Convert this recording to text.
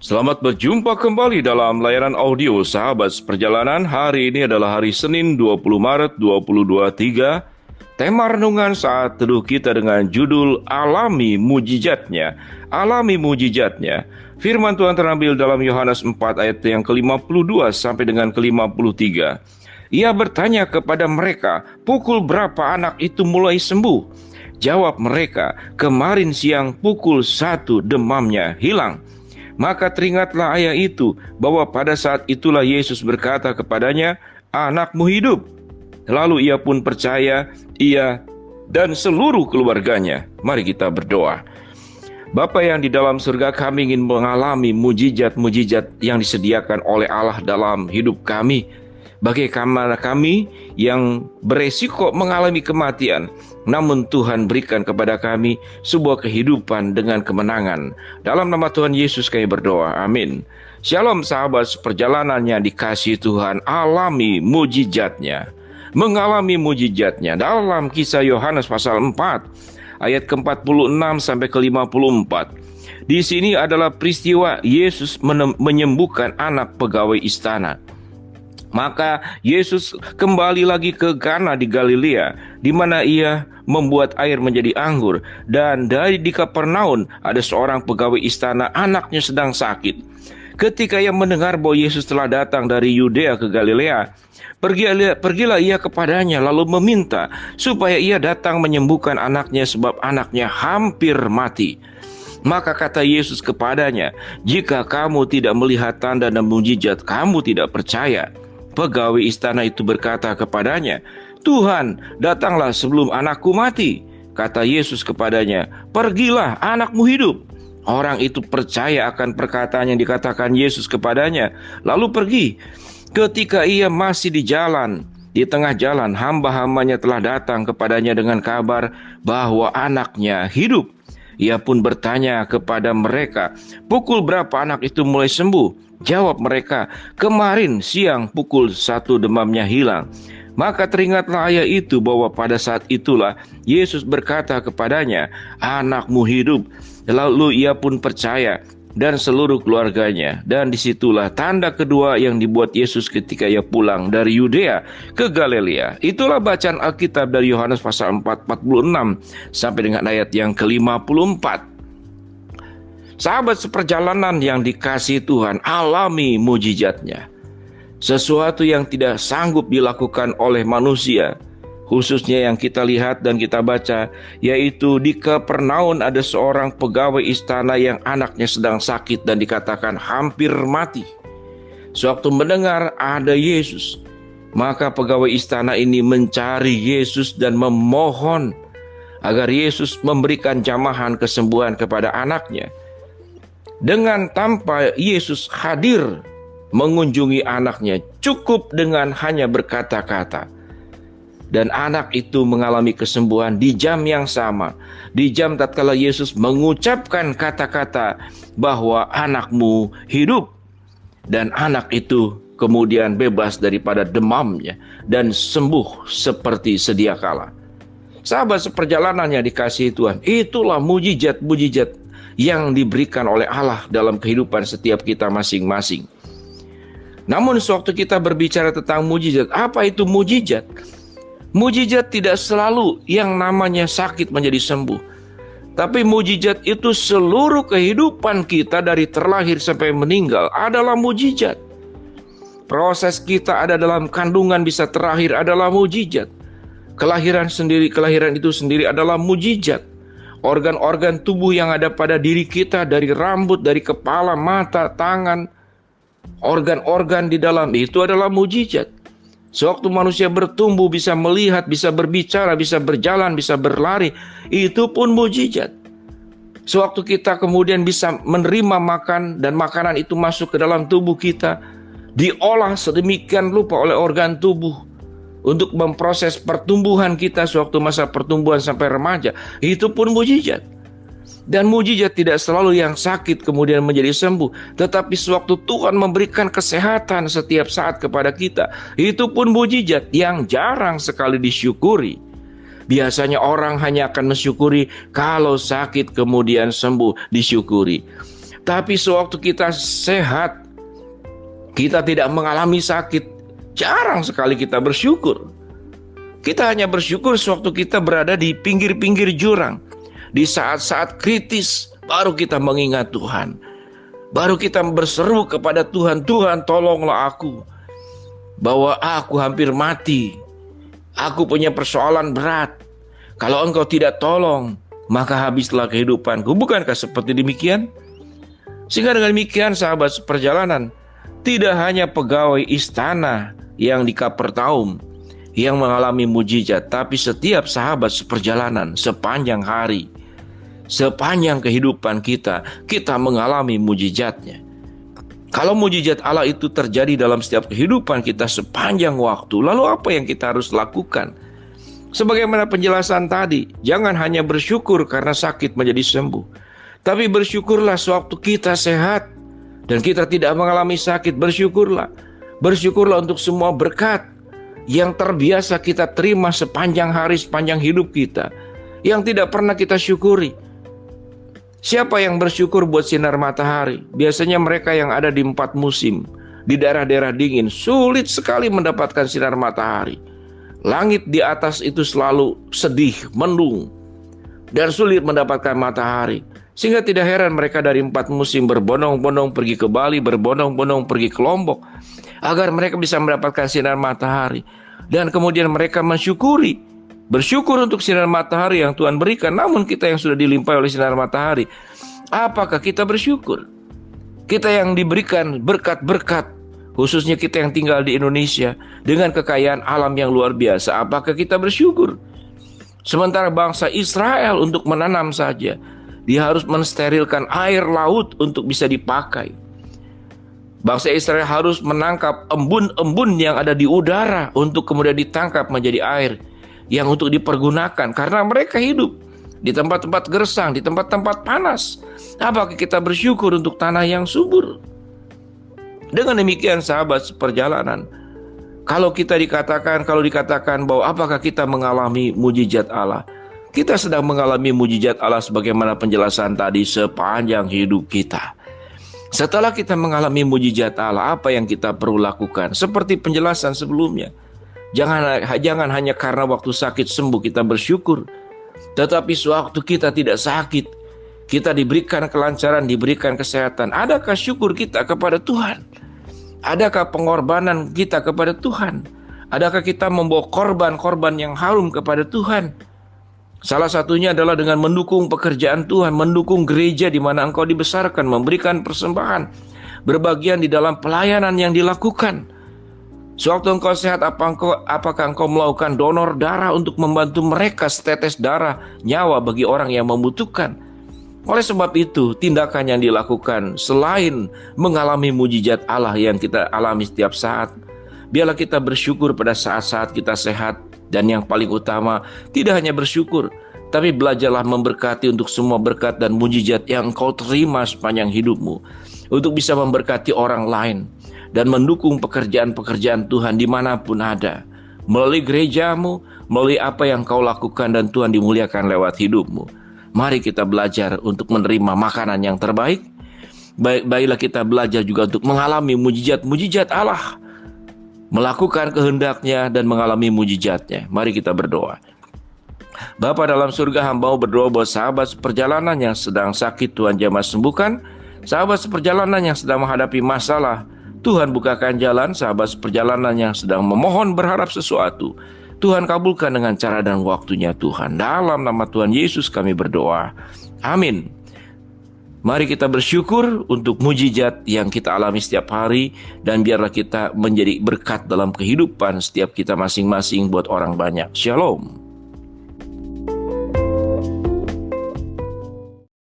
Selamat berjumpa kembali dalam layanan audio Sahabat Perjalanan. Hari ini adalah hari Senin 20 Maret 2023. Tema renungan saat teduh kita dengan judul Alami Mujizatnya. Alami Mujizatnya. Firman Tuhan terambil dalam Yohanes 4 ayat yang ke-52 sampai dengan ke-53. Ia bertanya kepada mereka, pukul berapa anak itu mulai sembuh? Jawab mereka, kemarin siang pukul 1 demamnya hilang. Maka teringatlah ayah itu bahwa pada saat itulah Yesus berkata kepadanya, anakmu hidup. Lalu ia pun percaya, ia dan seluruh keluarganya. Mari kita berdoa. Bapa yang di dalam surga, kami ingin mengalami mujizat-mujizat yang disediakan oleh Allah dalam hidup kami. Bagaimana kami yang beresiko mengalami kematian, namun Tuhan berikan kepada kami sebuah kehidupan dengan kemenangan. Dalam nama Tuhan Yesus kami berdoa, amin. Shalom sahabat perjalanan yang dikasihi Tuhan, alami mujizatnya. Mengalami mujizatnya dalam kisah Yohanes pasal 4 ayat ke-46 sampai ke-54. Di sini adalah peristiwa Yesus menyembuhkan anak pegawai istana. Maka Yesus kembali lagi ke Kana di Galilea, di mana ia membuat air menjadi anggur. Dan di Kapernaum ada seorang pegawai istana, anaknya sedang sakit. Ketika ia mendengar bahwa Yesus telah datang dari Yudea ke Galilea, pergilah ia kepadanya lalu meminta supaya ia datang menyembuhkan anaknya, sebab anaknya hampir mati. Maka kata Yesus kepadanya, jika kamu tidak melihat tanda dan mujizat, kamu tidak percaya. Pegawai istana itu berkata kepadanya, Tuhan, datanglah sebelum anakku mati. Kata Yesus kepadanya, pergilah, anakmu hidup. Orang itu percaya akan perkataan yang dikatakan Yesus kepadanya, lalu pergi. Ketika ia masih di tengah jalan, hamba-hambanya telah datang kepadanya dengan kabar bahwa anaknya hidup. Ia pun bertanya kepada mereka, pukul berapa anak itu mulai sembuh? Jawab mereka, kemarin siang pukul 1 demamnya hilang. Maka teringatlah ayah itu bahwa pada saat itulah Yesus berkata kepadanya, anakmu hidup. Lalu ia pun percaya dan seluruh keluarganya. Dan disitulah tanda kedua yang dibuat Yesus ketika ia pulang dari Yudea ke Galilea. Itulah bacaan Alkitab dari Yohanes pasal 4, 46 sampai dengan ayat yang ke-54. Sahabat seperjalanan yang dikasihi Tuhan, alami mujizatnya. Sesuatu yang tidak sanggup dilakukan oleh manusia, khususnya yang kita lihat dan kita baca, yaitu di Kapernaum ada seorang pegawai istana yang anaknya sedang sakit dan dikatakan hampir mati. Sewaktu mendengar ada Yesus, maka pegawai istana ini mencari Yesus dan memohon agar Yesus memberikan jamahan kesembuhan kepada anaknya. Dengan tanpa Yesus hadir mengunjungi anaknya, cukup dengan hanya berkata-kata. Dan anak itu mengalami kesembuhan di jam yang sama. Di jam tatkala Yesus mengucapkan kata-kata bahwa anakmu hidup. Dan anak itu kemudian bebas daripada demamnya dan sembuh seperti sedia kala. Sahabat seperjalanan yang dikasihi Tuhan, itulah mujizat-mujizat yang diberikan oleh Allah dalam kehidupan setiap kita masing-masing. Namun sewaktu kita berbicara tentang mujizat, apa itu mujizat? Mujizat tidak selalu yang namanya sakit menjadi sembuh. Tapi mujizat itu seluruh kehidupan kita dari terlahir sampai meninggal adalah mujizat. Proses kita ada dalam kandungan bisa terakhir adalah mujizat. Kelahiran itu sendiri adalah mujizat. Organ-organ tubuh yang ada pada diri kita, dari rambut, dari kepala, mata, tangan, organ-organ di dalam itu adalah mujizat. Sewaktu manusia bertumbuh, bisa melihat, bisa berbicara, bisa berjalan, bisa berlari, itu pun mujizat. Sewaktu kita kemudian bisa menerima makan dan makanan itu masuk ke dalam tubuh kita, diolah sedemikian rupa oleh organ tubuh untuk memproses pertumbuhan kita sewaktu masa pertumbuhan sampai remaja, itu pun mujizat. Dan mujizat tidak selalu yang sakit kemudian menjadi sembuh, tetapi sewaktu Tuhan memberikan kesehatan setiap saat kepada kita, itu pun mujizat yang jarang sekali disyukuri. Biasanya orang hanya akan mensyukuri kalau sakit kemudian sembuh, disyukuri. Tapi sewaktu kita sehat, kita tidak mengalami sakit, jarang sekali kita bersyukur. Kita hanya bersyukur sewaktu kita berada di pinggir-pinggir jurang. Di saat-saat kritis, baru kita mengingat Tuhan. Baru kita berseru kepada Tuhan, Tuhan tolonglah aku. Bahwa aku hampir mati. Aku punya persoalan berat. Kalau Engkau tidak tolong, maka habislah kehidupanku. Bukankah seperti demikian? Sehingga dengan demikian sahabat seperjalanan, tidak hanya pegawai istana yang di Kapernaum yang mengalami mujizat, tapi setiap sahabat seperjalanan sepanjang hari, sepanjang kehidupan kita mengalami mujizatnya. Kalau mujizat Allah itu terjadi dalam setiap kehidupan kita sepanjang waktu, lalu apa yang kita harus lakukan? Sebagaimana penjelasan tadi, jangan hanya bersyukur karena sakit menjadi sembuh, tapi bersyukurlah sewaktu kita sehat dan kita tidak mengalami sakit. Bersyukurlah untuk semua berkat yang terbiasa kita terima sepanjang hari, sepanjang hidup kita, yang tidak pernah kita syukuri. Siapa yang bersyukur buat sinar matahari? Biasanya mereka yang ada di 4 musim, di daerah-daerah dingin, sulit sekali mendapatkan sinar matahari. Langit di atas itu selalu sedih, mendung, dan sulit mendapatkan matahari. Sehingga tidak heran mereka dari 4 musim berbondong-bondong pergi ke Bali, berbondong-bondong pergi ke Lombok, agar mereka bisa mendapatkan sinar matahari. Dan kemudian mereka bersyukur untuk sinar matahari yang Tuhan berikan. Namun kita yang sudah dilimpahi oleh sinar matahari, apakah kita bersyukur? Kita yang diberikan berkat-berkat, khususnya kita yang tinggal di Indonesia dengan kekayaan alam yang luar biasa, apakah kita bersyukur? Sementara bangsa Israel untuk menanam saja, dia harus mensterilkan air laut untuk bisa dipakai. Bangsa Israel harus menangkap embun-embun yang ada di udara untuk kemudian ditangkap menjadi air yang untuk dipergunakan, karena mereka hidup di tempat-tempat gersang, di tempat-tempat panas. Apakah kita bersyukur untuk tanah yang subur? Dengan demikian sahabat seperjalanan, kalau dikatakan bahwa apakah kita mengalami mujizat Allah, kita sedang mengalami mujizat Allah sebagaimana penjelasan tadi sepanjang hidup kita. Setelah kita mengalami mujizat Allah, apa yang kita perlu lakukan? Seperti penjelasan sebelumnya, jangan hanya karena waktu sakit sembuh kita bersyukur, tetapi sewaktu kita tidak sakit, kita diberikan kelancaran, diberikan kesehatan. Adakah syukur kita kepada Tuhan? Adakah pengorbanan kita kepada Tuhan? Adakah kita membawa korban-korban yang harum kepada Tuhan? Salah satunya adalah dengan mendukung pekerjaan Tuhan, mendukung gereja di mana engkau dibesarkan, memberikan persembahan, berbagian di dalam pelayanan yang dilakukan. Sewaktu engkau sehat, apakah engkau melakukan donor darah untuk membantu mereka setetes darah nyawa bagi orang yang membutuhkan? Oleh sebab itu, tindakan yang dilakukan selain mengalami mujizat Allah yang kita alami setiap saat, biarlah kita bersyukur pada saat-saat kita sehat. Dan yang paling utama, tidak hanya bersyukur, tapi belajarlah memberkati untuk semua berkat dan mujizat yang engkau terima sepanjang hidupmu, untuk bisa memberkati orang lain dan mendukung pekerjaan-pekerjaan Tuhan dimanapun ada, melalui gerejamu, melalui apa yang kau lakukan, dan Tuhan dimuliakan lewat hidupmu. Mari kita belajar untuk menerima makanan yang terbaik. Baiklah kita belajar juga untuk mengalami mujizat-mujizat Allah, melakukan kehendaknya dan mengalami mujizatnya. Mari kita berdoa. Bapa dalam surga, hamba-Mu berdoa buat sahabat seperjalanan yang sedang sakit, Tuhan jamah sembuhkan. Sahabat seperjalanan yang sedang menghadapi masalah, Tuhan bukakan jalan. Sahabat seperjalanan yang sedang memohon berharap sesuatu, Tuhan kabulkan dengan cara dan waktunya Tuhan. Dalam nama Tuhan Yesus kami berdoa. Amin. Mari kita bersyukur untuk mujizat yang kita alami setiap hari, dan biarlah kita menjadi berkat dalam kehidupan setiap kita masing-masing buat orang banyak. Shalom.